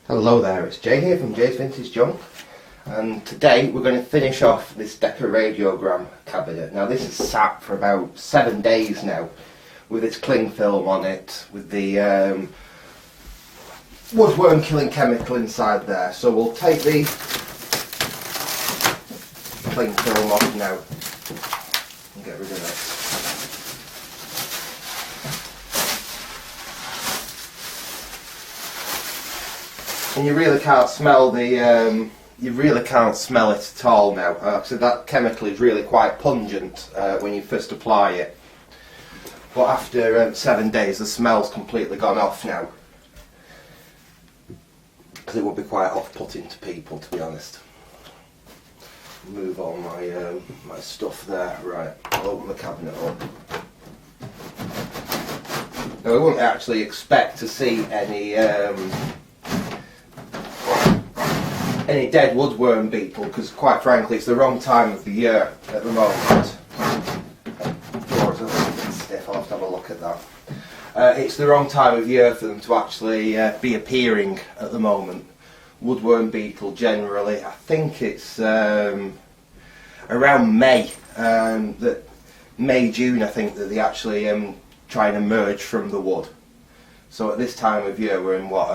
Hello there, it's Jay here from Jay's Vintage Junk, and today we're going to finish off this Decca radiogram cabinet. Now this has sat for about 7 days now with its cling film on it, with the woodworm killing chemical inside there. So we'll take the cling film off now and get rid of it. And you really can't smell the it at all now. So that chemical is really quite pungent when you first apply it, but after 7 days the smell's completely gone off now, because it would be quite off-putting to people, to be honest. Move all my my stuff there. Right, I'll open the cabinet up. Now we wouldn't actually expect to see any dead woodworm beetle, because quite frankly it's the wrong time of the year at the moment. The floor's a little bit stiff, I'll have to have a look at that. It's the wrong time of year for them to actually be appearing at the moment. Woodworm beetle generally, I think it's around May, May, June I think, that they actually try and emerge from the wood. So at this time of year, we're in what,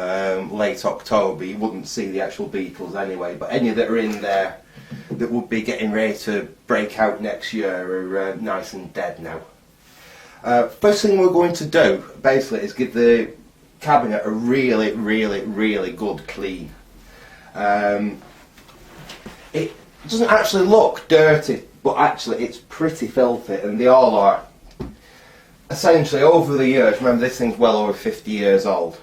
late October, you wouldn't see the actual beetles anyway, but any that are in there that would be getting ready to break out next year are nice and dead now. First thing we're going to do basically is give the cabinet a really good clean. It doesn't actually look dirty, but actually it's pretty filthy, and they all are. Essentially, over the years, remember this thing's well over 50 years old,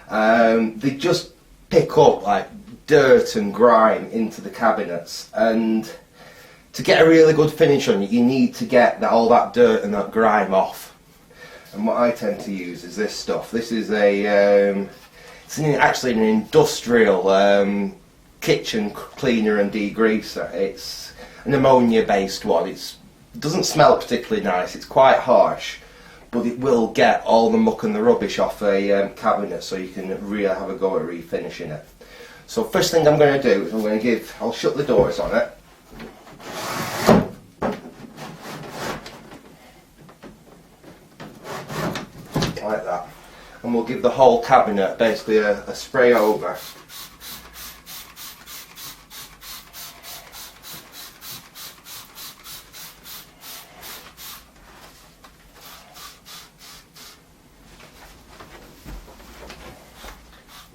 they just pick up like dirt and grime into the cabinets, and to get a really good finish on it, you need to get all that dirt and that grime off. And what I tend to use is this stuff. This is actually an industrial kitchen cleaner and degreaser. It's an ammonia based one. It doesn't smell particularly nice, it's quite harsh, but it will get all the muck and the rubbish off a cabinet, so you can really have a go at refinishing it. So first thing I'm going to do is I'll shut the doors on it. Like that. And we'll give the whole cabinet basically a spray over.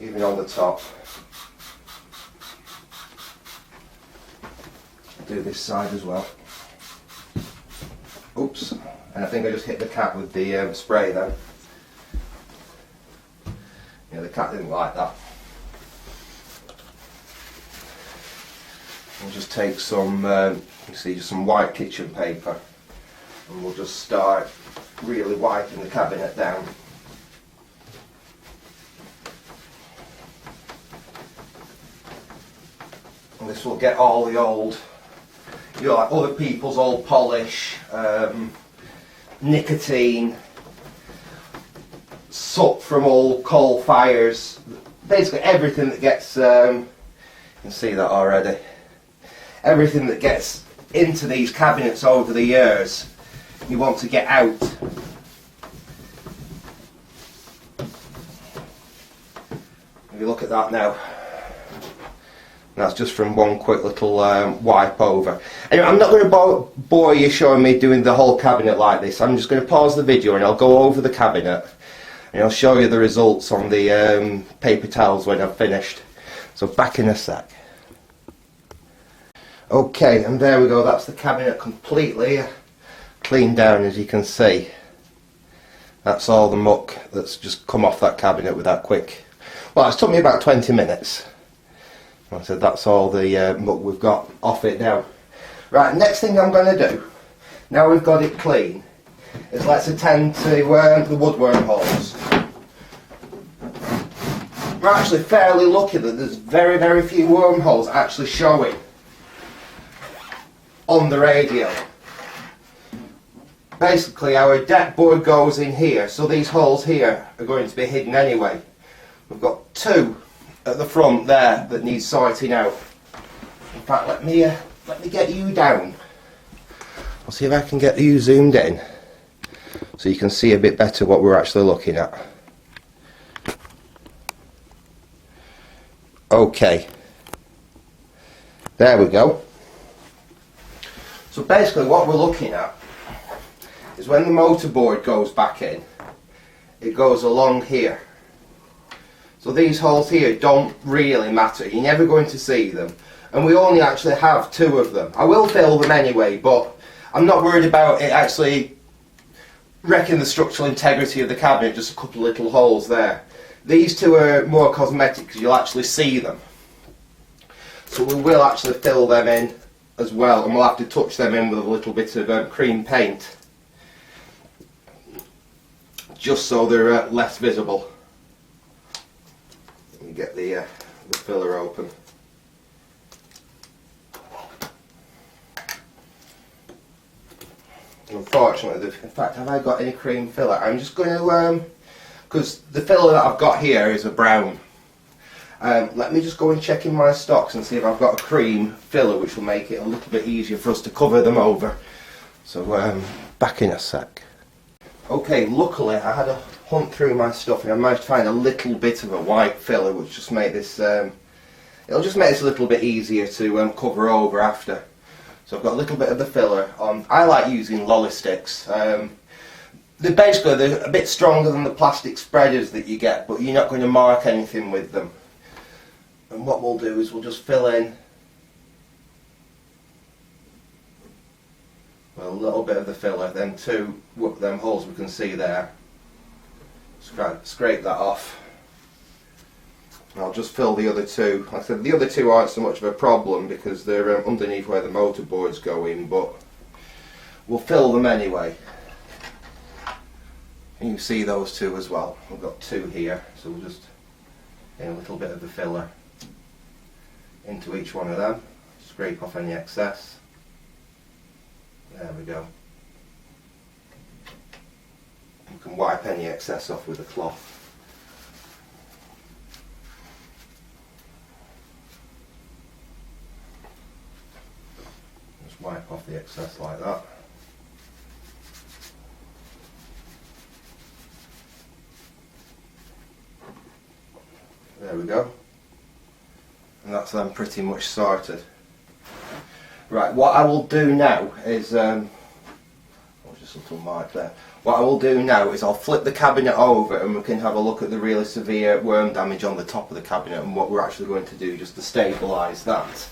Even on the top. Do this side as well. Oops, and I think I just hit the cat with the spray then. Yeah, the cat didn't like that. We'll just take some, you see, just some white kitchen paper, and we'll just start really wiping the cabinet down. And this will get all the old, like other people's old polish, nicotine, soot from old coal fires, basically everything that gets, you can see that already, everything that gets into these cabinets over the years, you want to get out. If you look at that now, that's just from one quick little wipe over. Anyway, I'm not going to bore you showing me doing the whole cabinet like this. I'm just going to pause the video and I'll go over the cabinet and I'll show you the results on the paper towels when I've finished. So back in a sec. Okay, and there we go, that's the cabinet completely cleaned down, as you can see. That's all the muck that's just come off that cabinet with that quick. Well, it's took me about 20 minutes. Like I said, that's all the muck we've got off it now. Right, next thing I'm going to do, now we've got it clean, is let's attend to the woodworm holes. We're actually fairly lucky that there's very few wormholes actually showing on the radio. Basically our deck board goes in here, so these holes here are going to be hidden anyway. We've got two at the front there that needs sorting out. In fact, let me get you down. I'll see if I can get you zoomed in so you can see a bit better what we're actually looking at. Okay, there we go. So basically what we're looking at is when the motor board goes back in, it goes along here. So these holes here don't really matter, you're never going to see them, and we only actually have 2 of them. I will fill them anyway, but I'm not worried about it actually wrecking the structural integrity of the cabinet, just a couple of little holes there. These 2 are more cosmetic because you'll actually see them. So we will actually fill them in as well, and we'll have to touch them in with a little bit of cream paint, just so they're less visible. Let me get the filler open. Unfortunately, in fact, have I got any cream filler? I'm just going to, because the filler that I've got here is a brown. Let me just go and check in my stocks and see if I've got a cream filler, which will make it a little bit easier for us to cover them over. So back in a sec. Okay, luckily I had a hunt through my stuff and I managed to find a little bit of a white filler, which just make this it'll just make this a little bit easier to cover over after. So I've got a little bit of the filler on. I like using lolly sticks. They're a bit stronger than the plastic spreaders that you get, but you're not going to mark anything with them. And what we'll do is we'll just fill in a little bit of the filler, then 2 them holes we can see there. Scrape that off. I'll just fill the other 2. Like I said, the other 2 aren't so much of a problem because they're underneath where the motor boards go in, but we'll fill them anyway. And you can see those 2 as well. We've got 2 here, so we'll just get a little bit of the filler into each one of them. Scrape off any excess. There we go. You can wipe any excess off with a cloth. Just wipe off the excess like that. There we go. And that's then pretty much sorted. Right, what I will do now is, just a little mark there. What I will do now is I'll flip the cabinet over and we can have a look at the really severe worm damage on the top of the cabinet and what we're actually going to do just to stabilise that.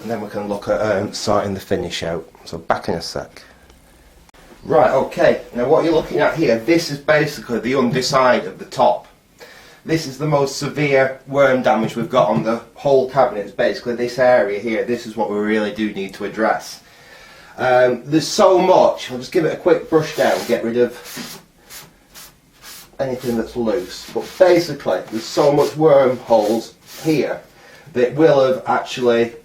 And then we can look at sorting the finish out. So back in a sec. Right, okay, now what you're looking at here, this is basically the underside of the top. This is the most severe worm damage we've got on the whole cabinet. It's basically this area here. This is what we really do need to address. There's so much. I'll just give it a quick brush down, get rid of anything that's loose. But basically, there's so much worm holes here that will have actually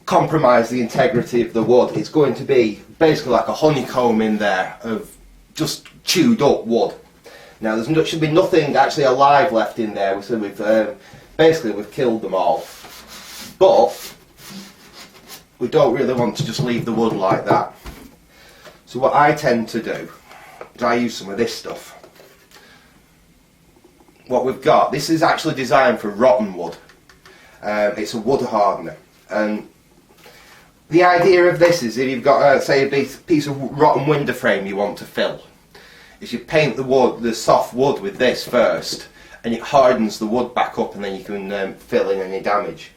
compromised the integrity of the wood. It's going to be basically like a honeycomb in there of just chewed up wood. Now there should be nothing actually alive left in there, so we've killed them all. But we don't really want to just leave the wood like that. So what I tend to do is I use some of this stuff. What we've got, this is actually designed for rotten wood. It's a wood hardener, and the idea of this is if you've got say a piece of rotten window frame you want to fill, is you paint the soft wood with this first, and it hardens the wood back up, and then you can fill in any damage.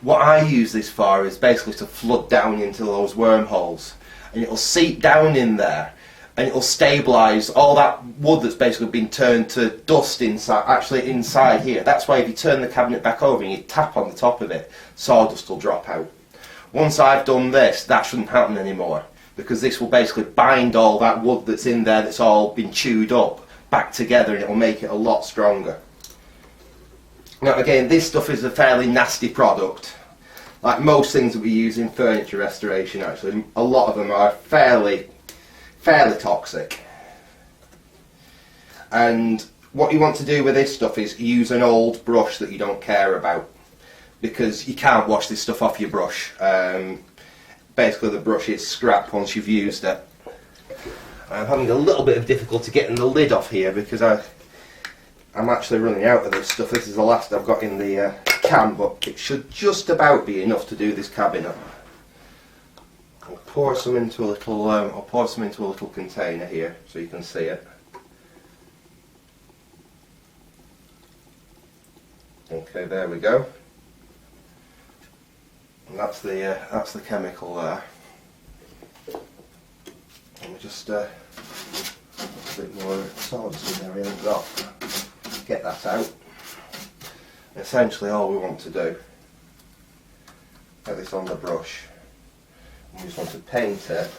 What I use this for is basically to flood down into those wormholes, and it'll seep down in there, and it'll stabilise all that wood that's basically been turned to dust inside here. That's why if you turn the cabinet back over and you tap on the top of it, sawdust will drop out. Once I've done this, that shouldn't happen anymore, because this will basically bind all that wood that's in there that's all been chewed up back together, and it will make it a lot stronger. Now again, this stuff is a fairly nasty product. Like most things that we use in furniture restoration, actually, a lot of them are fairly toxic. And what you want to do with this stuff is use an old brush that you don't care about, because you can't wash this stuff off your brush. Basically the brush is scrap once you've used it. I'm having a little bit of difficulty getting the lid off here because I'm actually running out of this stuff. This is the last I've got in the can, but it should just about be enough to do this cabinet. I'll pour some into a little. I'll pour some into a little container here so you can see it. Okay, there we go. And that's the chemical there. And we just a bit more sawdust in there, really. Well, get that out. Essentially, all we want to do, get this on the brush. We just want to paint it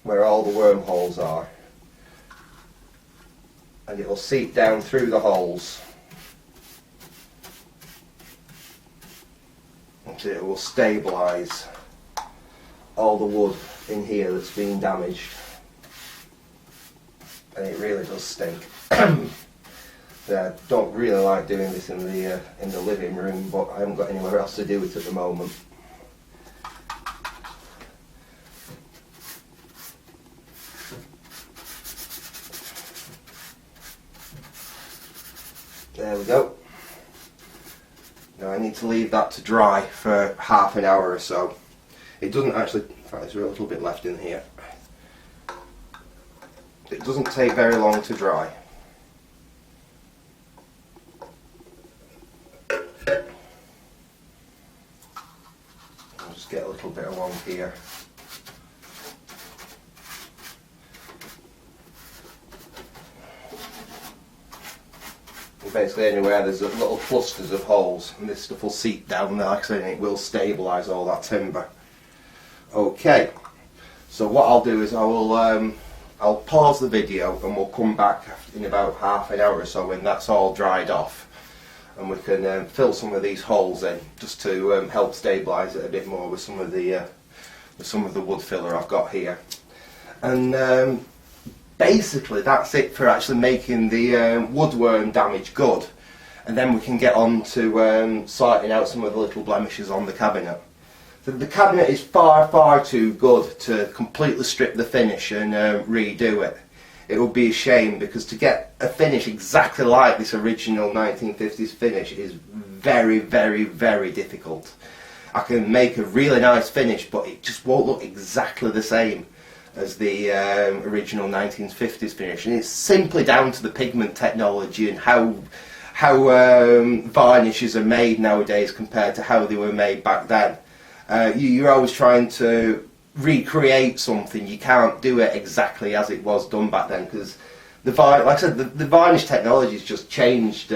where all the wormholes are, and it will seep down through the holes. And it will stabilise all the wood in here that's been damaged, and it really does stink. I don't really like doing this in the living room, but I haven't got anywhere else to do it at the moment. There we go. Now I need to leave that to dry for half an hour or so. It doesn't actually, in fact there's a little bit left in here. It doesn't take very long to dry. I'll just get a little bit along here. Basically anywhere there's little clusters of holes, and this stuff will seep down there, like I said, and it will stabilise all that timber. Okay, so what I'll do is I'll pause the video and we'll come back in about half an hour or so when that's all dried off, and we can fill some of these holes in just to help stabilise it a bit more with some of the wood filler I've got here. And basically that's it for actually making the woodworm damage good, and then we can get on to sorting out some of the little blemishes on the cabinet. So the cabinet is far too good to completely strip the finish and redo it. It would be a shame, because to get a finish exactly like this original 1950s finish is very difficult. I can make a really nice finish, but it just won't look exactly the same as the original 1950s finish, and it's simply down to the pigment technology and how varnishes are made nowadays compared to how they were made back then. You're always trying to recreate something. You can't do it exactly as it was done back then, because like I said, the varnish technology has just changed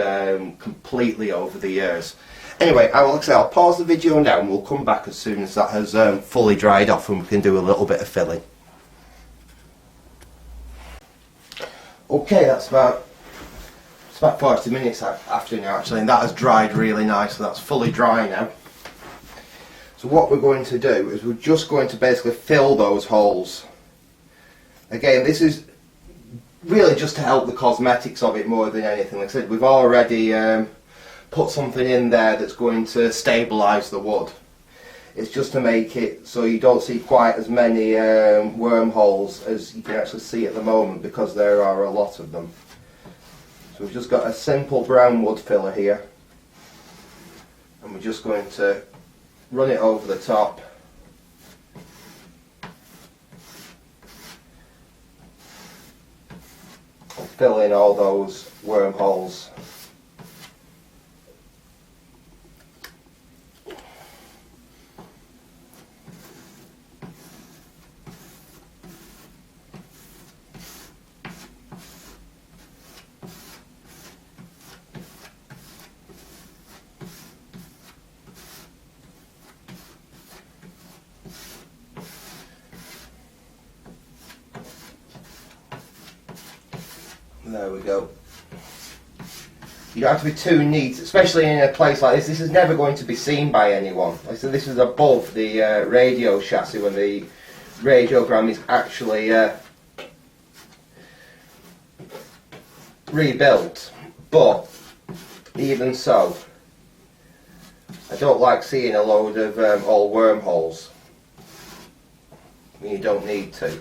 completely over the years. Anyway, I'll pause the video now and we'll come back as soon as that has fully dried off and we can do a little bit of filling. Okay, it's about 40 minutes after now actually, and that has dried really nice, so that's fully dry now. So what we're going to do is we're just going to basically fill those holes. Again, this is really just to help the cosmetics of it more than anything. Like I said, we've already put something in there that's going to stabilise the wood. It's just to make it so you don't see quite as many wormholes as you can actually see at the moment, because there are a lot of them. So we've just got a simple brown wood filler here, and we're just going to run it over the top. And fill in all those wormholes. There we go. You don't have to be too neat, especially in a place like this. This is never going to be seen by anyone. Like I said, this is above the radio chassis when the radiogram is actually rebuilt, but even so, I don't like seeing a load of old wormholes when you don't need to.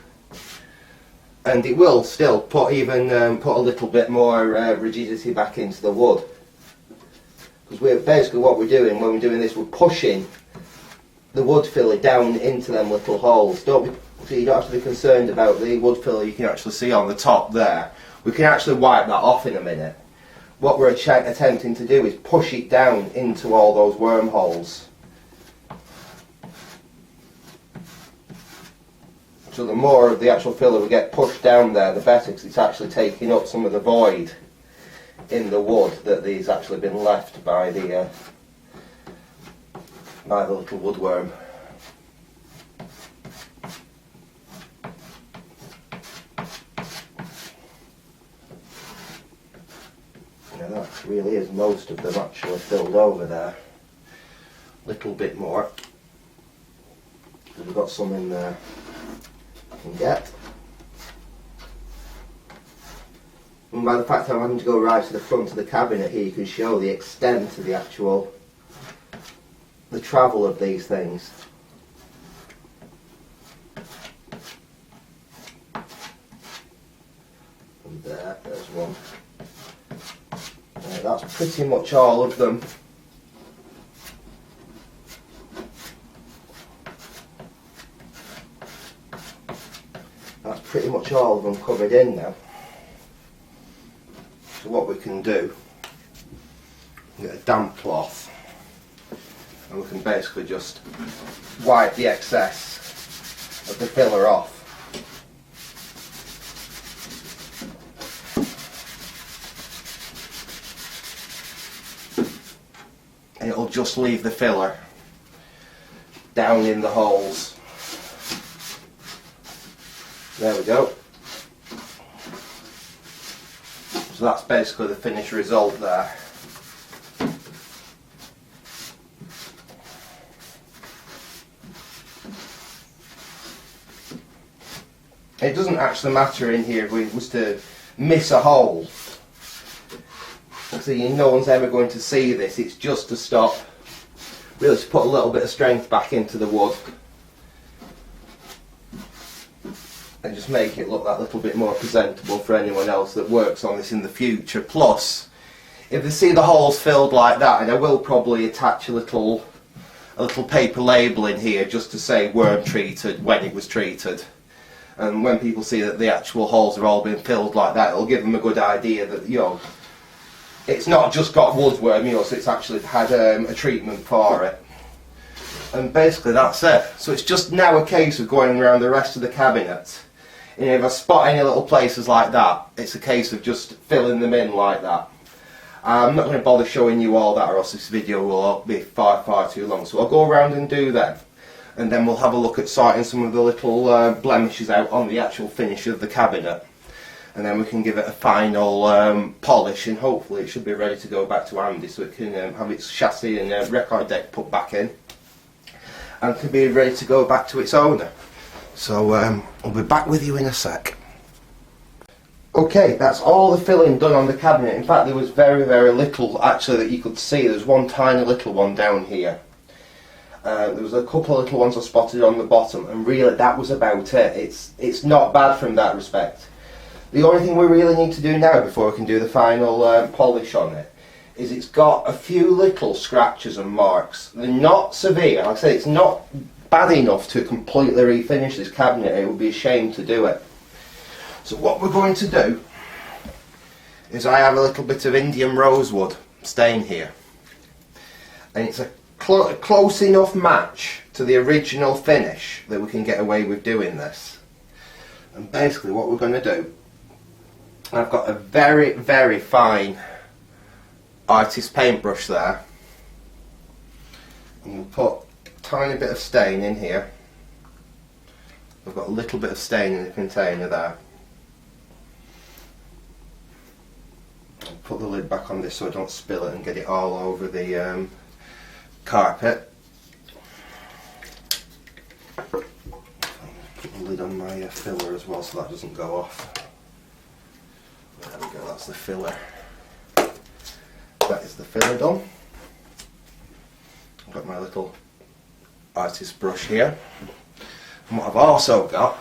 And it will still put put a little bit more rigidity back into the wood. Because basically what we're doing when we're doing this, we're pushing the wood filler down into them little holes. So you don't have to be concerned about the wood filler you can actually see on the top there. We can actually wipe that off in a minute. What we're attempting to do is push it down into all those wormholes. So the more of the actual filler we get pushed down there, the better, because it's actually taking up some of the void in the wood that has actually been left by the little woodworm. Now that really is most of them actually filled over there. A little bit more. We've got some in there can get. And by the fact that I'm having to go right to the front of the cabinet here, you can show the extent of the travel of these things. And there's one. That's pretty much all of them. That's pretty much all of them covered in now. So what we can do, get a damp cloth, and we can basically just wipe the excess of the filler off. And it'll just leave the filler down in the holes. There we go. So that's basically the finished result there. It doesn't actually matter in here if we was to miss a hole. So no one's ever going to see this. It's just to stop, really to put a little bit of strength back into the wood. And just make it look that little bit more presentable for anyone else that works on this in the future. Plus, if they see the holes filled like that, and I will probably attach a little paper label in here just to say worm treated when it was treated. And when people see that the actual holes are all being filled like that, it'll give them a good idea that, you know, it's not just got woodworm, you know, so it's actually had a treatment for it. And basically that's it. So it's just now a case of going around the rest of the cabinet. And if I spot any little places like that, it's a case of just filling them in like that. I'm not going to bother showing you all that, or else this video will be far too long. So I'll go around and do that. And then we'll have a look at sorting some of the little blemishes out on the actual finish of the cabinet. And then we can give it a final polish, and hopefully it should be ready to go back to Andy so it can have its chassis and record deck put back in. And can be ready to go back to its owner. So I'll be back with you in a sec. Okay, that's all the filling done on the cabinet. In fact, there was very little actually that you could see. There's one tiny little one down here. There was a couple of little ones I spotted on the bottom, and really that was about it. It's not bad from that respect. The only thing we really need to do now before we can do the final polish on it is it's got a few little scratches and marks. They're not severe. Like I say, it's not bad enough to completely refinish this cabinet. It would be a shame to do it. So what we're going to do is I have a little bit of Indian rosewood stain here, and it's a close enough match to the original finish that we can get away with doing this. And basically what we're going to do, I've got a very fine artist paintbrush there, and we'll put a tiny bit of stain in here. I've got a little bit of stain in the container there. I'll put the lid back on this so I don't spill it and get it all over the carpet. Put the lid on my filler as well so that doesn't go off. There we go, that's the filler. That is the filler done. I've got my little artist brush here. And what I've also got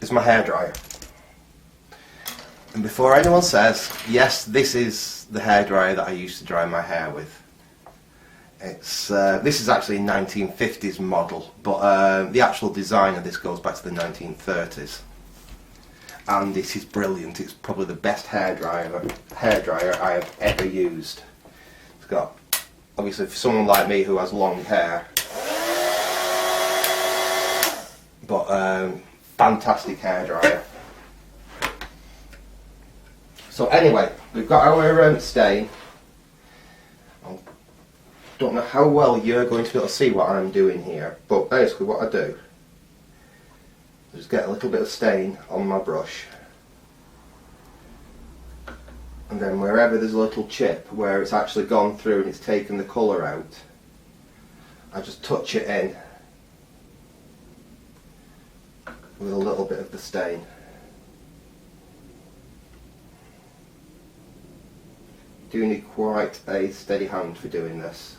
is my hairdryer. And before anyone says, yes, this is the hairdryer that I used to dry my hair with. It's this is actually a 1950s model, but the actual design of this goes back to the 1930s. And it is brilliant. It's probably the best hairdryer I have ever used. It's got, obviously for someone like me who has long hair, but fantastic hairdryer. So anyway, we've got our stain. I don't know how well you're going to be able to see what I'm doing here, but basically what I do is just get a little bit of stain on my brush, and then wherever there's a little chip where it's actually gone through and it's taken the colour out, I just touch it in with a little bit of the stain. You do need quite a steady hand for doing this.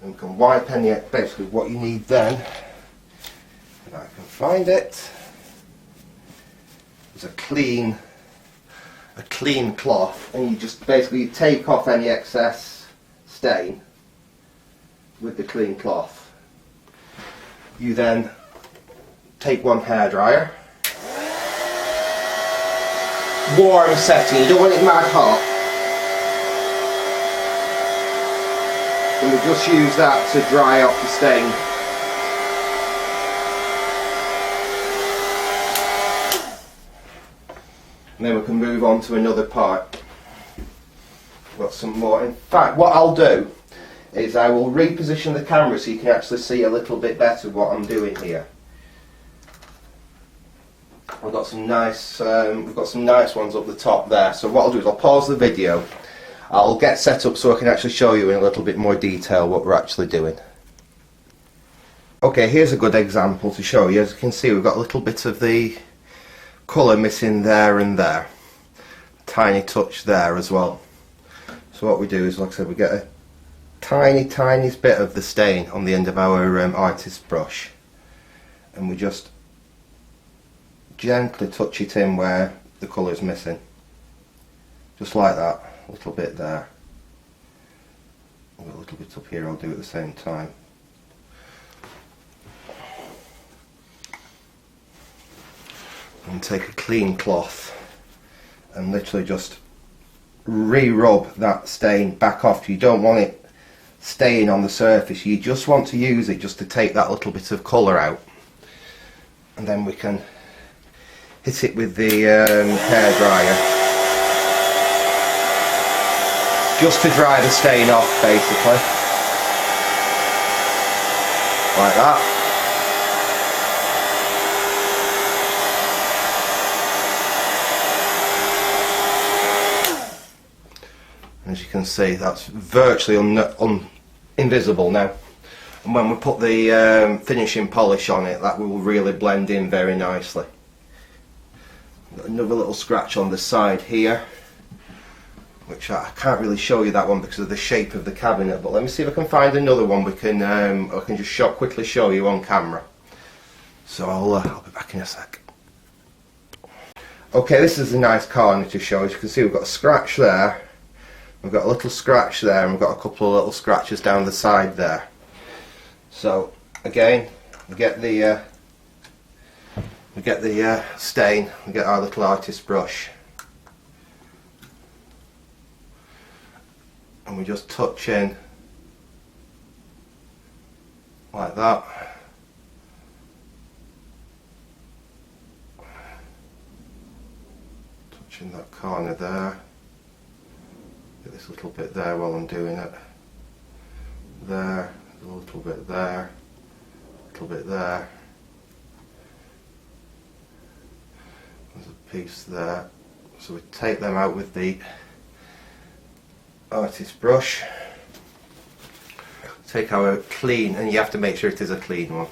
And you can wipe any, basically what you need then, if I can find it, is a clean cloth, and you just basically take off any excess stain with the clean cloth. You then take one hairdryer, warm setting, you don't want it mad hot, and we just use that to dry off the stain. And then we can move on to another part. Got some more. In fact, what I'll do is I will reposition the camera so you can actually see a little bit better what I'm doing here. We've got some nice ones up the top there. So what I'll do is I'll pause the video. I'll get set up so I can actually show you in a little bit more detail what we're actually doing. Okay, here's a good example to show you. As you can see, we've got a little bit of the colour missing there and there. Tiny touch there as well. So what we do is, like I said, we get a tiniest bit of the stain on the end of our artist brush, and we just gently touch it in where the colour is missing, just like that. A little bit there, a little bit up here. I'll do at the same time. And take a clean cloth and literally just re-rub that stain back off. You don't want it staying on the surface, you just want to use it just to take that little bit of colour out, and then we can hit it with the hairdryer just to dry the stain off, basically, like that. As you can see, that's virtually invisible now, and when we put the finishing polish on it, that will really blend in very nicely. Got another little scratch on the side here, which I can't really show you that one because of the shape of the cabinet, but let me see if I can find another one I can just quickly show you on camera. So I'll be back in a sec. Okay, this is a nice corner to show. As you can see, we've got a scratch there, we've got a little scratch there, and we've got a couple of little scratches down the side there. So again, we get the stain, we get our little artist brush, and we just touch in like that. Touching that corner there. Get this little bit there while I'm doing it. There, a little bit there, a little bit there. There's a piece there. So we take them out with the artist brush. Take our clean, and you have to make sure it is a clean one,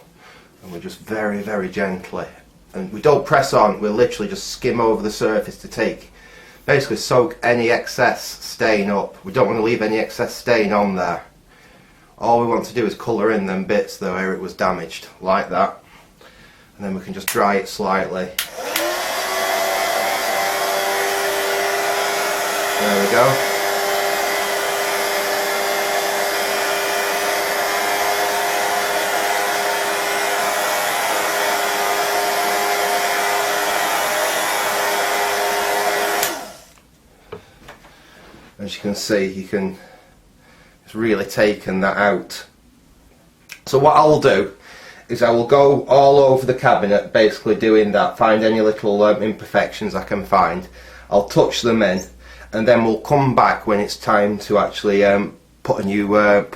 and we're just very, very gently, and we don't press on, we'll literally just skim over the surface to basically soak any excess stain up. We don't want to leave any excess stain on there. All we want to do is colour in them bits though where it was damaged, like that, and then we can just dry it slightly. There we go. As you can see, it's really taken that out. So what I'll do is I will go all over the cabinet, basically doing that, find any little imperfections I can find. I'll touch them in, and then we'll come back when it's time to actually put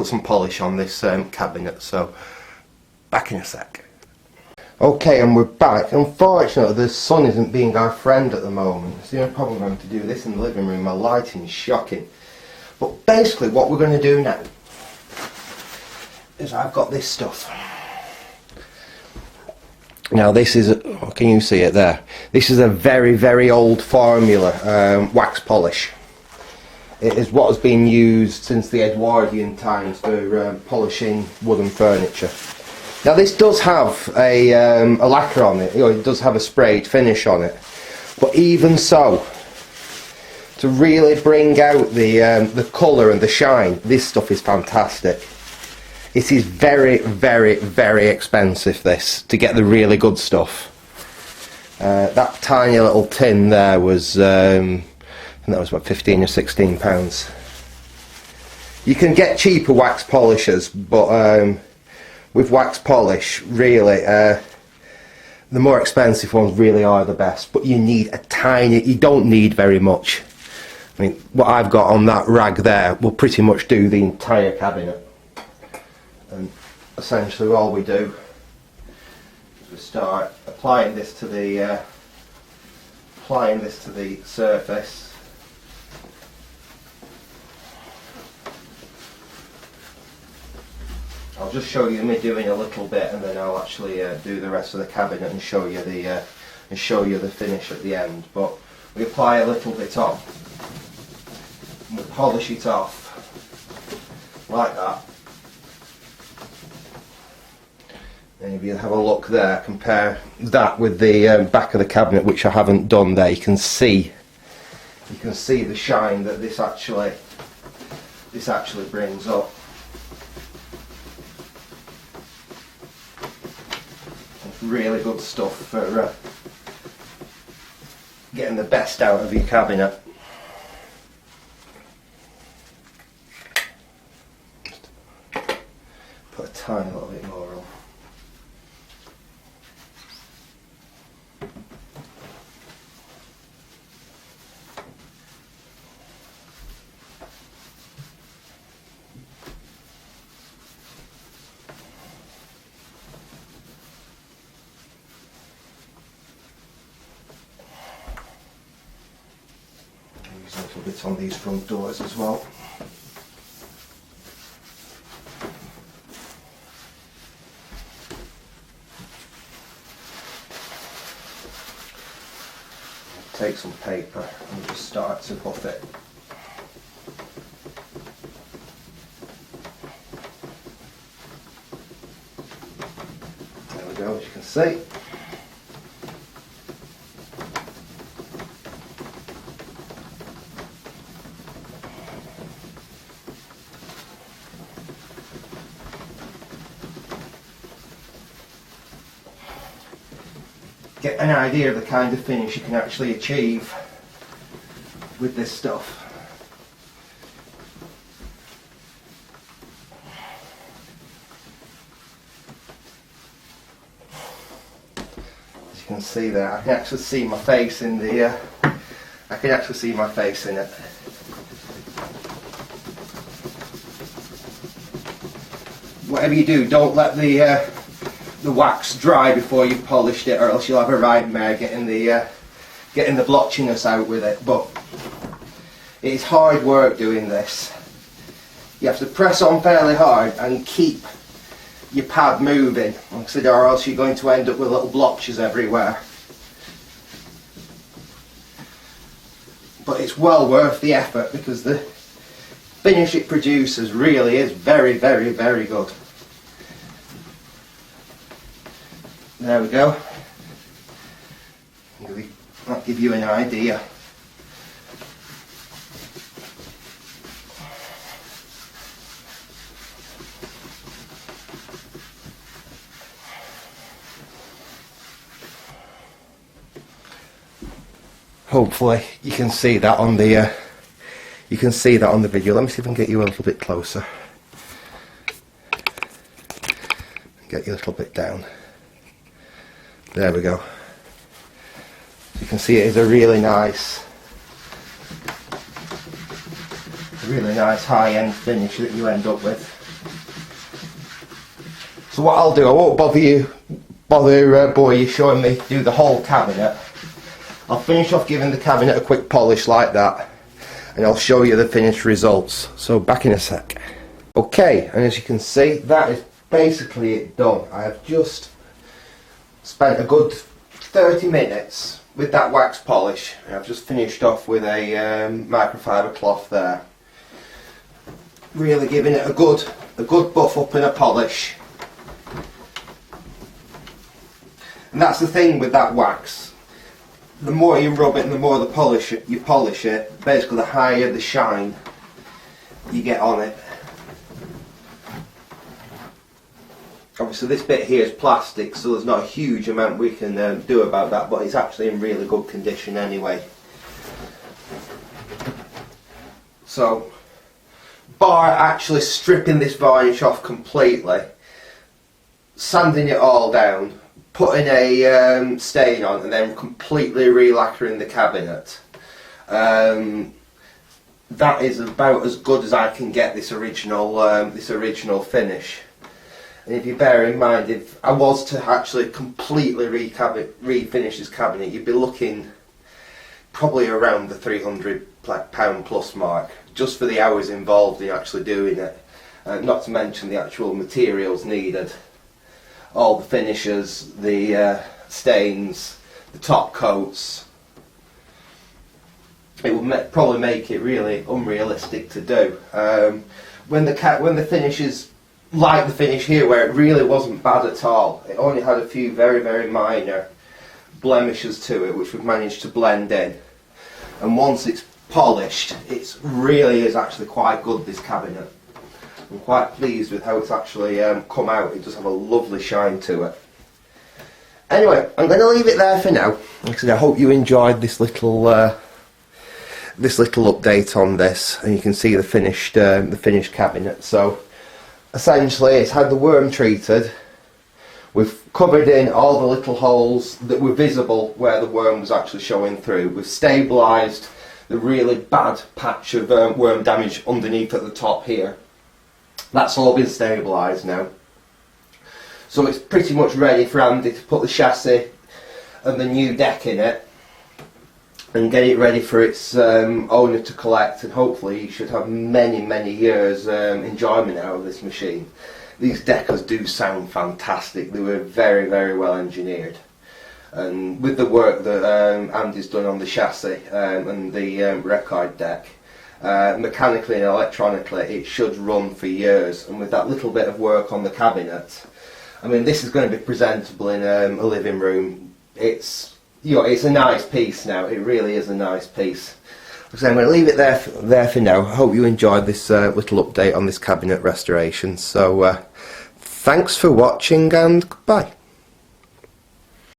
some polish on this cabinet. So back in a sec. Okay, and we're back. Unfortunately, the sun isn't being our friend at the moment. So I'm probably going to do this in the living room. My lighting is shocking. But basically, what we're going to do now is I've got this stuff. Now, this is, can you see it there? This is a very, very old formula, wax polish. It is what has been used since the Edwardian times for polishing wooden furniture. Now this does have a lacquer on it, it does have a sprayed finish on it, but even so, to really bring out the colour and the shine, this stuff is fantastic. It is very, very, very expensive, this, to get the really good stuff. That tiny little tin there was, I think that was about 15 or 16 pounds. You can get cheaper wax polishers, but with wax polish, really, the more expensive ones really are the best, but you need you don't need very much. I mean, what I've got on that rag there will pretty much do the entire cabinet. And essentially all we do is we start applying this to the surface. I'll just show you me doing a little bit, and then I'll actually do the rest of the cabinet and show you the finish at the end. But we apply a little bit on, and we polish it off like that. And if you have a look there, compare that with the back of the cabinet, which I haven't done there. You can see the shine that this actually brings up. Really good stuff for getting the best out of your cabinet. Just put a tiny little bit more on. A little bit on these front doors as well. Take some paper and just start to buff it. There we go, as you can see. Get an idea of the kind of finish you can actually achieve with this stuff. As you can see there, I can actually see my face in the I can actually see my face in it. Whatever you do, don't let the wax dry before you've polished it, or else you'll have a nightmare getting the blotchiness out with it. But It's hard work doing this. You have to press on fairly hard and keep your pad moving, like I said, or else you're going to end up with little blotches everywhere. But it's well worth the effort because the finish it produces really is very, very, very good. There we go. That'll give you an idea. Hopefully you can see that on the video. Let me see if I can get you a little bit closer. Get you a little bit down. There we go. You can see it is a really nice high-end finish that you end up with. So what I'll do, I won't bore you showing me do the whole cabinet. I'll finish off giving the cabinet a quick polish like that, and I'll show you the finished results. So back in a sec. Okay, and as you can see, that is basically it done. I have just spent a good 30 minutes with that wax polish. I've just finished off with a microfiber cloth there. Really giving it a good buff up and a polish. And that's the thing with that wax. The more you rub it and the more you polish it, basically the higher the shine you get on it. Obviously this bit here is plastic, so there's not a huge amount we can do about that, but it's actually in really good condition anyway. So, bar actually stripping this varnish off completely, sanding it all down, putting a stain on, and then completely re-lacquering the cabinet. That is about as good as I can get this original finish. And if you bear in mind, if I was to actually completely refinish this cabinet, you'd be looking probably around the £300 plus mark, just for the hours involved in actually doing it. Not to mention the actual materials needed. All the finishes, the stains, the top coats. It would probably make it really unrealistic to do. When the finish is like the finish here, where it really wasn't bad at all. It only had a few very, very minor blemishes to it, which we've managed to blend in. And once it's polished, it really is actually quite good, this cabinet. I'm quite pleased with how it's actually come out. It does have a lovely shine to it. Anyway, I'm going to leave it there for now. Like I said, I hope you enjoyed this little update on this, and you can see the finished cabinet. So essentially, it's had the worm treated. We've covered in all the little holes that were visible where the worm was actually showing through. We've stabilised the really bad patch of worm damage underneath at the top here. That's all been stabilised now. So it's pretty much ready for Andy to put the chassis and the new deck in it and get it ready for its owner to collect, and hopefully he should have many years enjoyment out of this machine. These Deccas do sound fantastic. They were very well engineered, and with the work that Andy's done on the chassis and the record deck, mechanically and electronically, it should run for years. And with that little bit of work on the cabinet, I mean, this is going to be presentable in a living room. It's a nice piece now. It really is a nice piece. So I'm going to leave it there for now. I hope you enjoyed this little update on this cabinet restoration. So thanks for watching, and goodbye.